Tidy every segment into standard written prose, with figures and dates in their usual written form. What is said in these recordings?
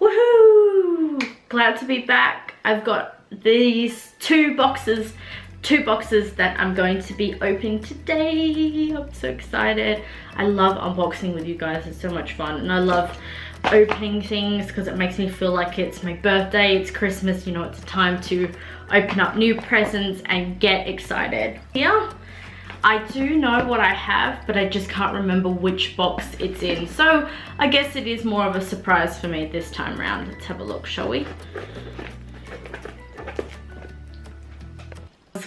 Woohoo! Glad to be back. I've got these two boxes that I'm going to be opening today. I'm so excited. I love unboxing with you guys. It's so much fun, and I love opening things because it makes me feel like it's my birthday, it's Christmas, you know, it's a time to open up new presents and get excited. Here, I do know what I have, but I just can't remember which box it's in. So I guess it is more of a surprise for me this time around. Let's have a look, shall we?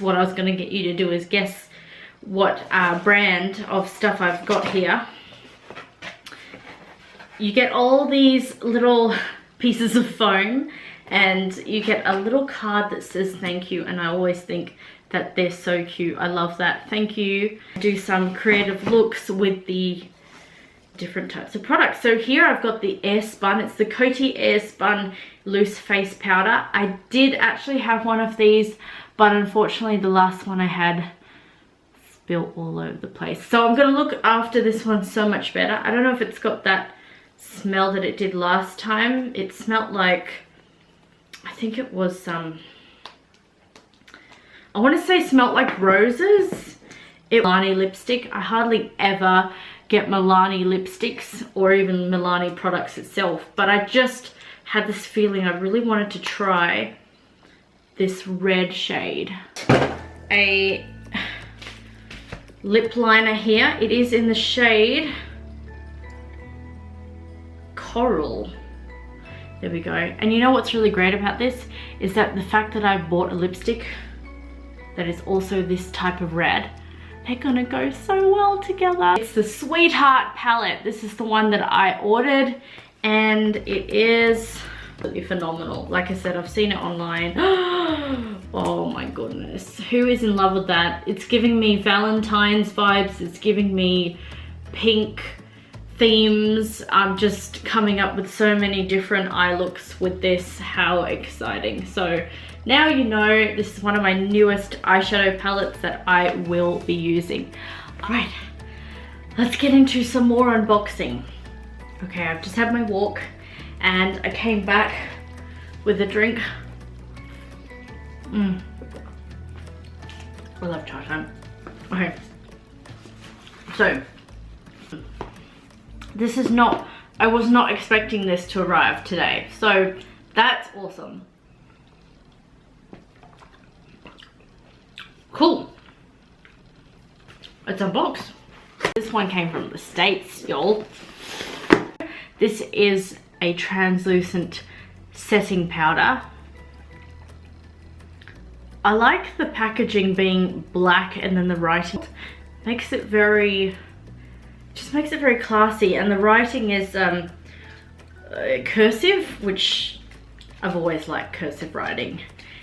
What I was going to get you to do is guess what brand of stuff I've got here. You get all these little pieces of foam and you get a little card that says thank you, and I always think that they're so cute. I love that. Thank you. Do some creative looks with the different types of products. So here I've got the Air Spun. It's the Coty Air Spun Loose Face Powder. I did actually have one of these, but unfortunately the last one I had spilled all over the place. So I'm gonna look after this one so much better. I don't know if it's got that smell that it did last time. It smelled like, I think it was I want to say smelled like roses. Milani lipstick. I hardly ever get Milani lipsticks or even Milani products itself, but I just had this feeling I really wanted to try this red shade. A lip liner here. It is in the shade Coral. There we go. And you know what's really great about this is that the fact that I bought a lipstick that is also this type of red, they're gonna go so well together. It's the Sweetheart palette. This is the one that I ordered, and it is absolutely phenomenal. Like I said, I've seen it online. Oh my goodness, who is in love with that? It's giving me Valentine's vibes. It's giving me pink themes. I'm just coming up with so many different eye looks with this. How exciting. So now you know this is one of my newest eyeshadow palettes that I will be using. All right, let's get into some more unboxing. Okay, I've just had my walk and I came back with a drink. I love chai time. Okay, so this is not, I was not expecting this to arrive today, so that's awesome. Cool. It's unboxed. This one came from the States, y'all. This is a translucent setting powder. I like the packaging being black and then the writing makes it very, just makes it very classy, and the writing is cursive, which I've always liked cursive writing.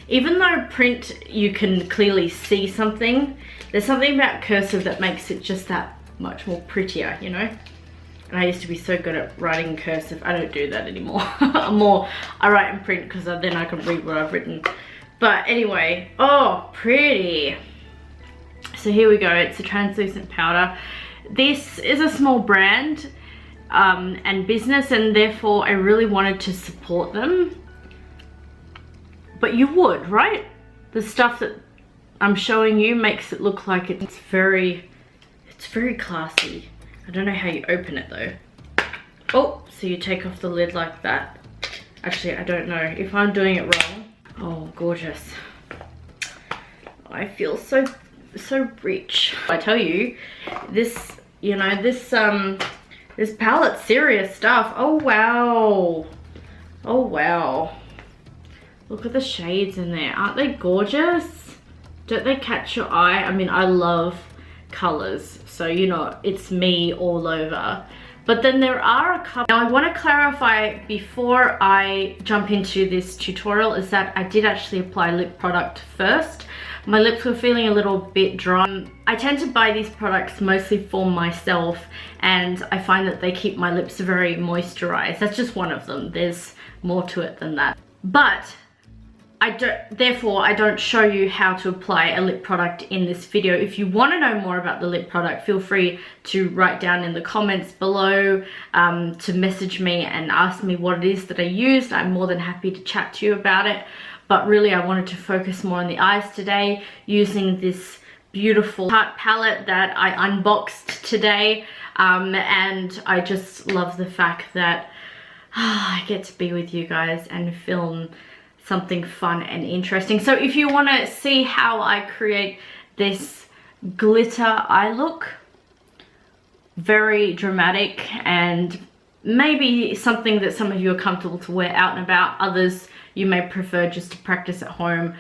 Even though print you can clearly see something, there's something about cursive that makes it just that much more prettier, you know? And I used to be so good at writing in cursive. I don't do that anymore. I write in print because then I can read what I've written. But anyway, oh, pretty. So here we go, it's a translucent powder. This is a small brand and business, and therefore I really wanted to support them. But you would, right? The stuff that I'm showing you makes it look like it's very classy. I don't know how you open it though. Oh, so you take off the lid like that. Actually, I don't know if I'm doing it wrong. Oh, gorgeous. I feel so rich. I tell you, this, you know, this palette's serious stuff. Oh wow. Oh wow. Look at the shades in there. Aren't they gorgeous? Don't they catch your eye? I mean, I love colors, so you know, it's me all over. But then there are a couple. Now I want to clarify before I jump into this tutorial is that I did actually apply lip product first. My lips were feeling a little bit dry. I tend to buy these products mostly for myself, and I find that they keep my lips very moisturized. That's just one of them. There's more to it than that. But therefore I don't show you how to apply a lip product in this video. If you want to know more about the lip product, feel free to write down in the comments below, to message me and ask me what it is that I used. I'm more than happy to chat to you about it. But really I wanted to focus more on the eyes today using this beautiful Tarte palette that I unboxed today. And I just love the fact that I get to be with you guys and film something fun and interesting. So if you want to see how I create this glitter eye look, very dramatic and maybe something that some of you are comfortable to wear out and about, others you may prefer just to practice at home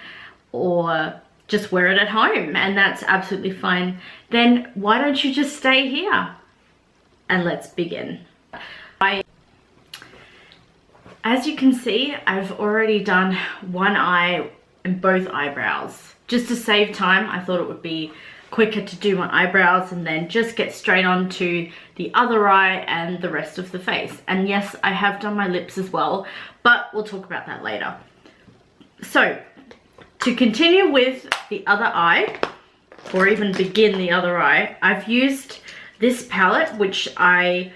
or just wear it at home, and that's absolutely fine, then why don't you just stay here and let's begin. As you can see, I've already done one eye and both eyebrows. Just to save time, I thought it would be quicker to do my eyebrows and then just get straight on to the other eye and the rest of the face. And yes, I have done my lips as well, but we'll talk about that later. So, to continue with the other eye, or even begin the other eye, I've used this palette, which I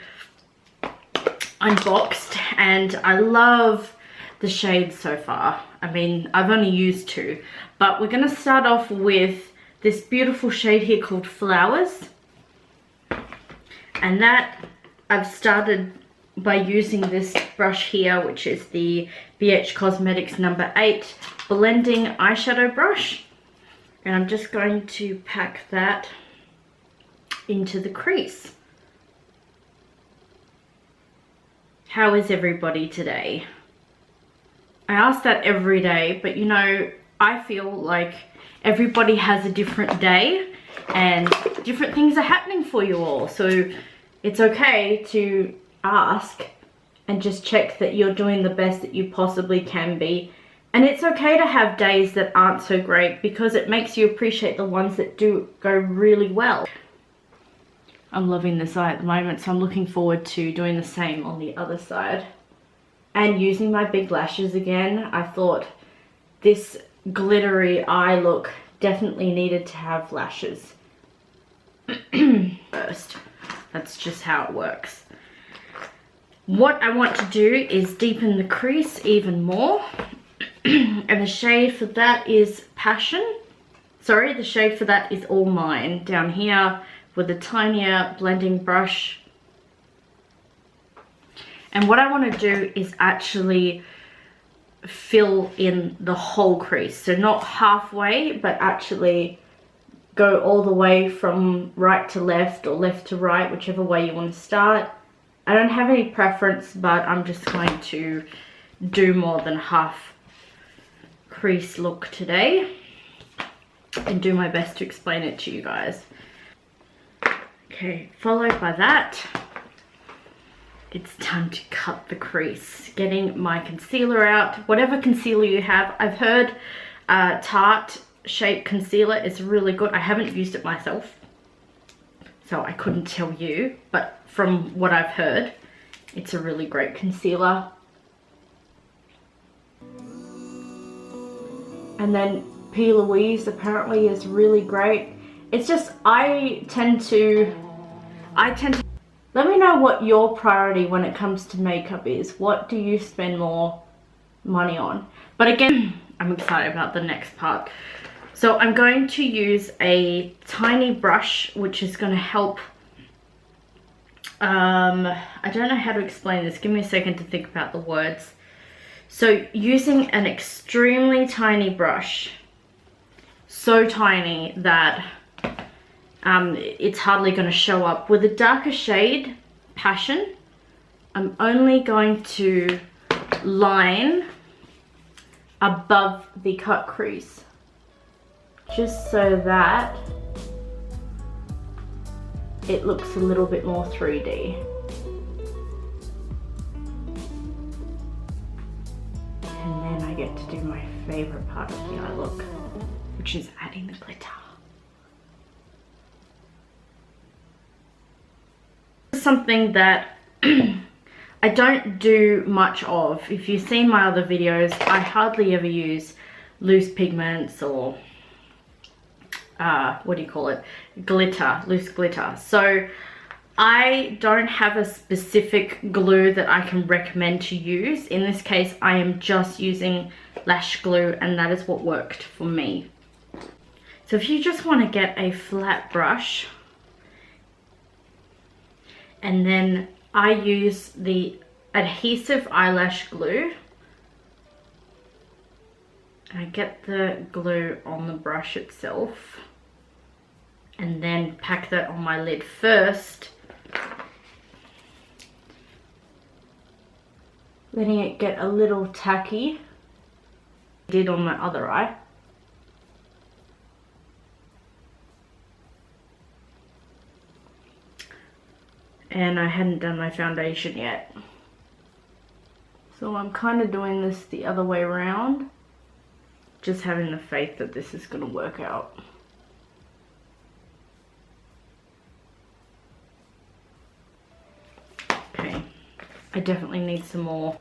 unboxed, and I love the shades so far. I mean, I've only used 2, but we're going to start off with this beautiful shade here called Flowers, and that I've started by using this brush here, which is the BH Cosmetics number 8 blending eyeshadow brush, and I'm just going to pack that into the crease. How is everybody today? I ask that every day, but you know, I feel like everybody has a different day and different things are happening for you all. So it's okay to ask and just check that you're doing the best that you possibly can be. And it's okay to have days that aren't so great, because it makes you appreciate the ones that do go really well. I'm loving this eye at the moment, so I'm looking forward to doing the same on the other side. And using my big lashes again, I thought this glittery eye look definitely needed to have lashes first. That's just how it works. What I want to do is deepen the crease even more. And the shade for that is Passion. Sorry, the shade for that is All Mine, down here with a tinier blending brush. And what I want to do is actually fill in the whole crease. So not halfway, but actually go all the way from right to left or left to right, whichever way you want to start. I don't have any preference, but I'm just going to do more than half crease look today and do my best to explain it to you guys. Okay, followed by that, it's time to cut the crease. Getting my concealer out, whatever concealer you have. I've heard Tarte Shape Concealer is really good. I haven't used it myself, so I couldn't tell you, but from what I've heard, it's a really great concealer. And then P. Louise apparently is really great. It's just, I tend to, let me know what your priority when it comes to makeup is. What do you spend more money on? But again, I'm excited about the next part. So I'm going to use a tiny brush, which is going to help, I don't know how to explain this. Give me a second to think about the words. So using an extremely tiny brush, so tiny that it's hardly going to show up. With a darker shade, Passion, I'm only going to line above the cut crease, just so that it looks a little bit more 3D. And then I get to do my favorite part of the eye look, which is adding the glitter. Something that I don't do much of. If you've seen my other videos, I hardly ever use loose pigments or what do you call it, glitter, loose glitter. So I don't have a specific glue that I can recommend to use. In this case, I am just using lash glue, and that is what worked for me. So if you just want to get a flat brush, and then I use the adhesive eyelash glue. I get the glue on the brush itself and then pack that on my lid first, letting it get a little tacky. Did on my other eye. And I hadn't done my foundation yet. So I'm kind of doing this the other way around, just having the faith that this is going to work out. Okay, I definitely need some more.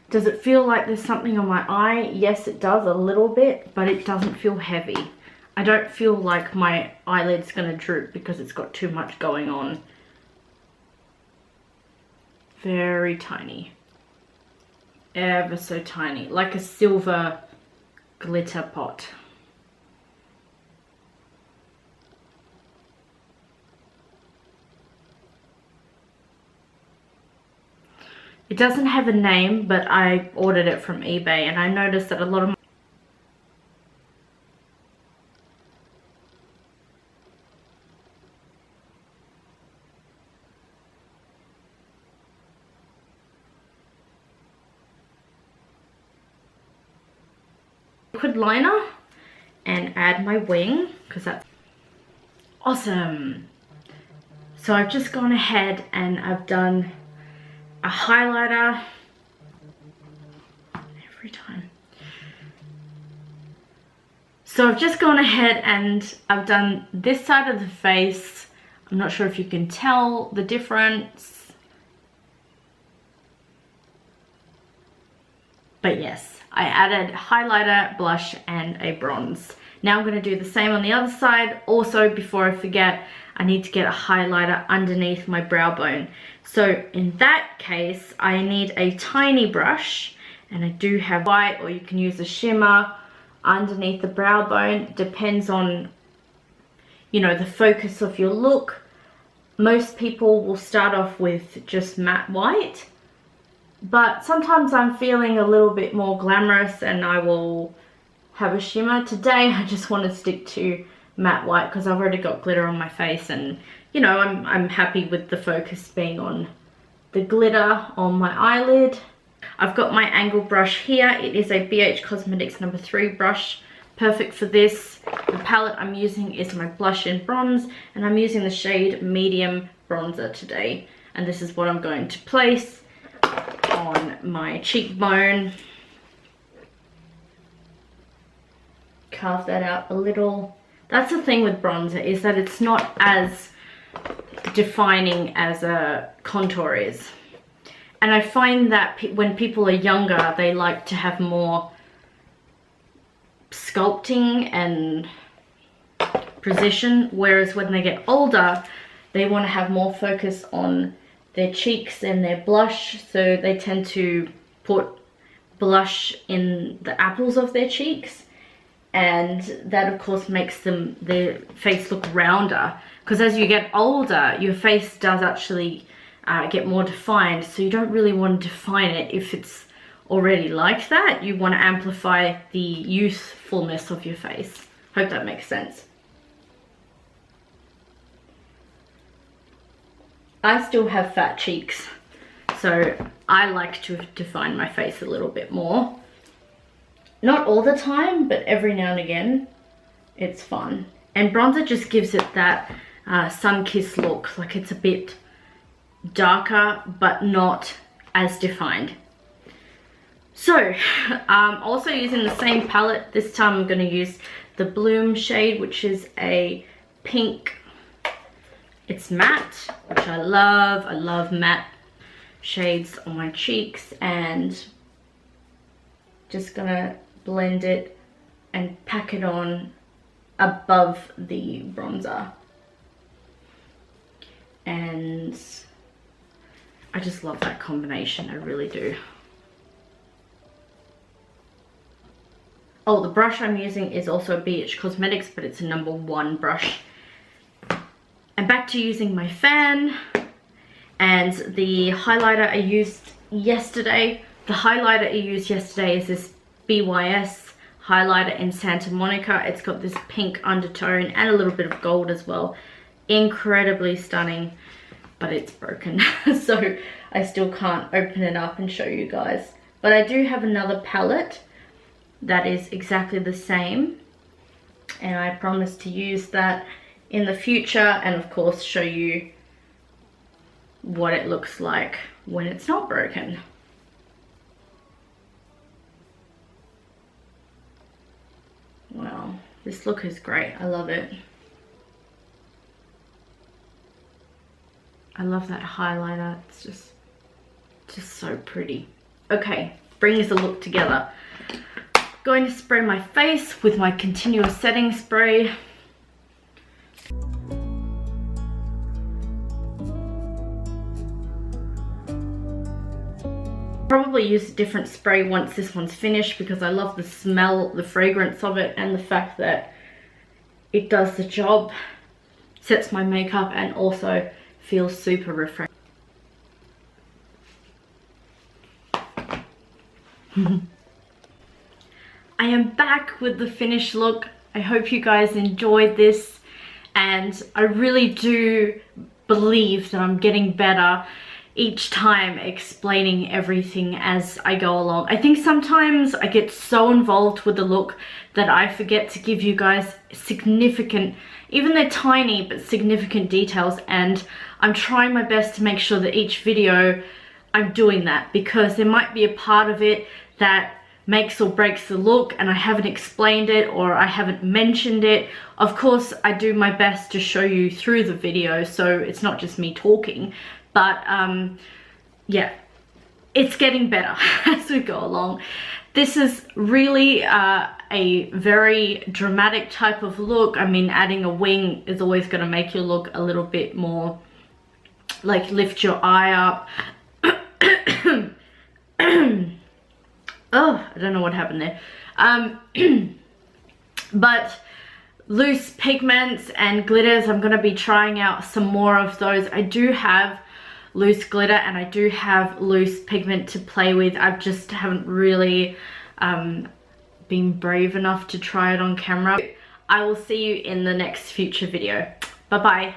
Does it feel like there's something on my eye? Yes, it does a little bit, but it doesn't feel heavy. I don't feel like my eyelid's gonna droop because it's got too much going on. Very tiny. Ever so tiny, like a silver glitter pot. It doesn't have a name, but I ordered it from eBay, and I noticed that a lot of liquid liner and add my wing, because that's awesome. So I've just gone ahead and I've done a highlighter every time. So I've just gone ahead and I've done this side of the face. I'm not sure if you can tell the difference, but yes, I added highlighter, blush, and a bronze. Now I'm going to do the same on the other side. Also, before I forget, I need to get a highlighter underneath my brow bone. So in that case, I need a tiny brush, and I do have white, or you can use a shimmer underneath the brow bone. Depends on, you know, the focus of your look. Most people will start off with just matte white, but sometimes I'm feeling a little bit more glamorous and I will have a shimmer. Today I just want to stick to matte white because I've already got glitter on my face, and you know, I'm happy with the focus being on the glitter on my eyelid. I've got my angle brush here. It is a BH Cosmetics No. 3 brush, perfect for this. The palette I'm using is my blush and bronze, and I'm using the shade medium bronzer today, and this is what I'm going to place on my cheekbone. Carve that out a little. That's the thing with bronzer, is that it's not as defining as a contour is. And I find that when people are younger, they like to have more sculpting and precision, whereas when they get older, they want to have more focus on their cheeks and their blush, so they tend to put blush in the apples of their cheeks, and that of course makes their face look rounder, because as you get older your face does actually get more defined, so you don't really want to define it if it's already like that. You want to amplify the youthfulness of your face. Hope that makes sense. I still have fat cheeks, so I like to define my face a little bit more. Not all the time, but every now and again, it's fun. And bronzer just gives it that sun-kissed look, like it's a bit darker, but not as defined. So, also using the same palette, this time I'm going to use the Bloom shade, which is a pink. It's matte, which I love. I love matte shades on my cheeks, and just gonna blend it and pack it on above the bronzer. And I just love that combination, I really do. Oh, the brush I'm using is also BH Cosmetics, but it's a #1 brush. And back to using my fan and the highlighter I used yesterday. The highlighter I used yesterday is this BYS highlighter in Santa Monica. It's got this pink undertone and a little bit of gold as well. Incredibly stunning, but it's broken. So I still can't open it up and show you guys. But I do have another palette that is exactly the same, and I promise to use that in the future, and of course show you what it looks like when it's not broken. Wow, this look is great. I love it. I love that highlighter. It's just so pretty. Okay, brings the look together. Going to spray my face with my continuous setting spray. Probably use a different spray once this one's finished, because I love the smell, the fragrance of it, and the fact that it does the job, sets my makeup, and also feels super refreshing. I am back with the finished look. I hope you guys enjoyed this, and I really do believe that I'm getting better each time explaining everything as I go along. I think sometimes I get so involved with the look that I forget to give you guys significant, even they're tiny, but significant details, and I'm trying my best to make sure that each video I'm doing that, because there might be a part of it that makes or breaks the look and I haven't explained it or I haven't mentioned it. Of course, I do my best to show you through the video, so it's not just me talking, but yeah, it's getting better as we go along. This is really a very dramatic type of look. I mean, adding a wing is always going to make your look a little bit more, like, lift your eye up. Oh, I don't know what happened there. But loose pigments and glitters, I'm going to be trying out some more of those. I do have loose glitter and I do have loose pigment to play with. I just haven't really been brave enough to try it on camera. I will see you in the next future video. Bye bye.